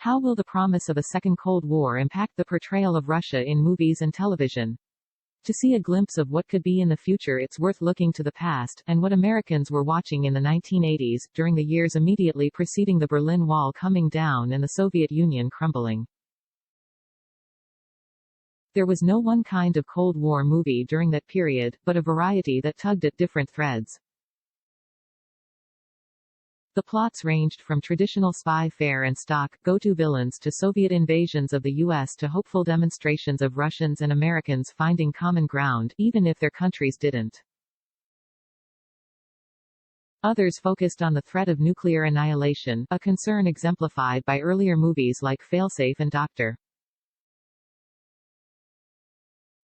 How will the promise of a second Cold War impact the portrayal of Russia in movies and television? To see a glimpse of what could be in the future, it's worth looking to the past, and what Americans were watching in the 1980s, during the years immediately preceding the Berlin Wall coming down and the Soviet Union crumbling. There was no one kind of Cold War movie during that period, but a variety that tugged at different threads. The plots ranged from traditional spy fare and stock, go-to villains to Soviet invasions of the U.S. to hopeful demonstrations of Russians and Americans finding common ground, even if their countries didn't. Others focused on the threat of nuclear annihilation, a concern exemplified by earlier movies like Failsafe and Dr.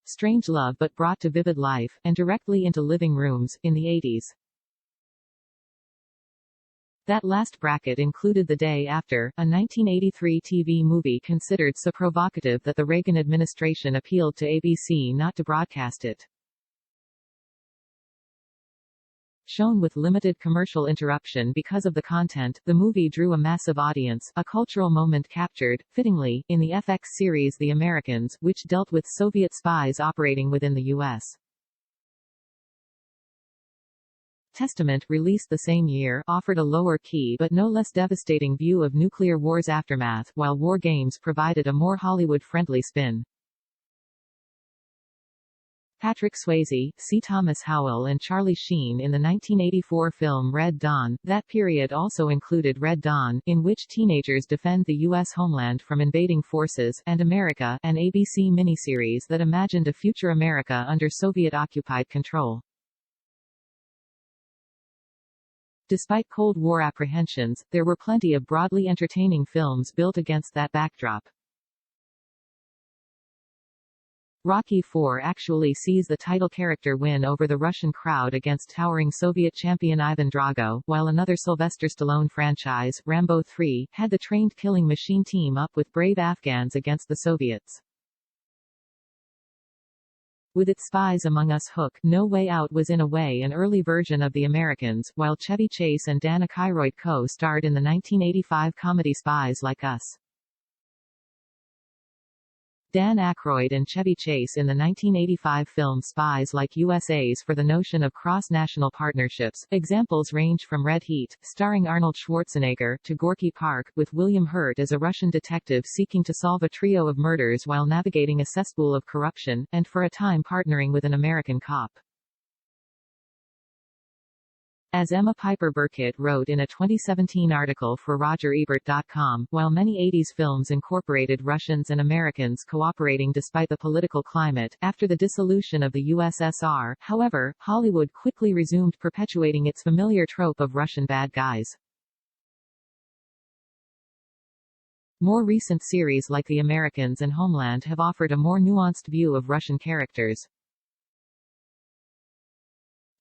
Strangelove, but brought to vivid life, and directly into living rooms, in the 80s. That last bracket included The Day After, a 1983 TV movie considered so provocative that the Reagan administration appealed to ABC not to broadcast it. Shown with limited commercial interruption because of the content, the movie drew a massive audience, a cultural moment captured, fittingly, in the FX series The Americans, which dealt with Soviet spies operating within the U.S. Testament, released the same year, offered a lower-key but no less devastating view of nuclear war's aftermath, while War Games provided a more Hollywood-friendly spin. Patrick Swayze, C. Thomas Howell and Charlie Sheen in the 1984 film Red Dawn. That period also included Red Dawn, in which teenagers defend the U.S. homeland from invading forces, and Amerika, an ABC miniseries that imagined a future America under Soviet-occupied control. Despite Cold War apprehensions, there were plenty of broadly entertaining films built against that backdrop. Rocky IV actually sees the title character win over the Russian crowd against towering Soviet champion Ivan Drago, while another Sylvester Stallone franchise, Rambo III, had the trained killing machine team up with brave Afghans against the Soviets. With its Spies Among Us hook, No Way Out was in a way an early version of The Americans, while Chevy Chase and Aykroyd co-starred in the 1985 comedy Spies Like Us. Aykroyd and Chevy Chase in the 1985 film Spies Like Us'As for the notion of cross-national partnerships. Examples range from Red Heat, starring Arnold Schwarzenegger, to Gorky Park, with William Hurt as a Russian detective seeking to solve a trio of murders while navigating a cesspool of corruption, and for a time partnering with an American cop. As Emma Piper-Burket wrote in a 2017 article for RogerEbert.com, while many 80s films incorporated Russians and Americans cooperating despite the political climate, after the dissolution of the USSR, however, Hollywood quickly resumed perpetuating its familiar trope of Russian bad guys. More recent series like The Americans and Homeland have offered a more nuanced view of Russian characters.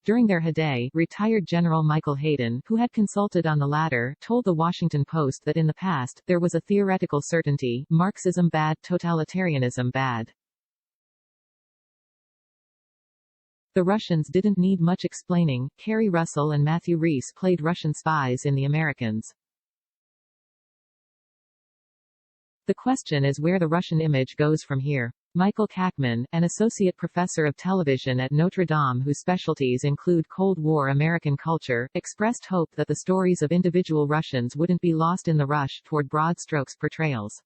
During their heyday, retired General Michael Hayden, who had consulted on the latter, told The Washington Post that in the past, there was a theoretical certainty: Marxism bad, totalitarianism bad. The Russians didn't need much explaining. Kerry Russell and Matthew Rhys played Russian spies in The Americans. The question is where the Russian image goes from here. Michael Kackman, an associate professor of television at Notre Dame whose specialties include Cold War American culture, expressed hope that the stories of individual Russians wouldn't be lost in the rush toward broad strokes portrayals.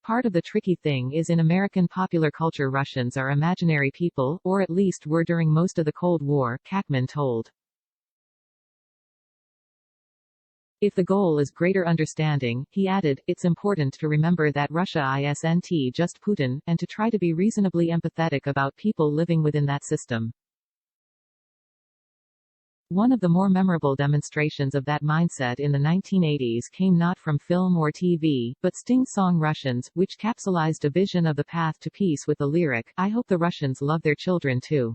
Part of the tricky thing is in American popular culture Russians are imaginary people, or at least were during most of the Cold War, Kackman told. If the goal is greater understanding, he added, it's important to remember that Russia isn't just Putin, and to try to be reasonably empathetic about people living within that system. One of the more memorable demonstrations of that mindset in the 1980s came not from film or TV, but Sting's song Russians, which capsulized a vision of the path to peace with the lyric, I hope the Russians love their children too.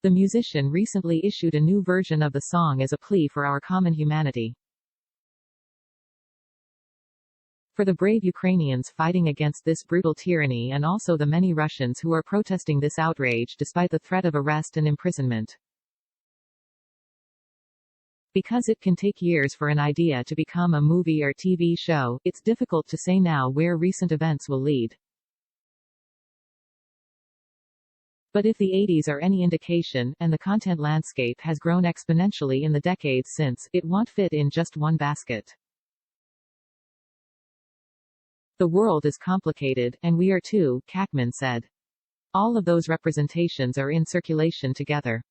The musician recently issued a new version of the song as a plea for our common humanity. For the brave Ukrainians fighting against this brutal tyranny and also the many Russians who are protesting this outrage despite the threat of arrest and imprisonment. Because it can take years for an idea to become a movie or TV show, it's difficult to say now where recent events will lead. But if the 80s are any indication, and the content landscape has grown exponentially in the decades since, it won't fit in just one basket. The world is complicated, and we are too, Kackman said. All of those representations are in circulation together.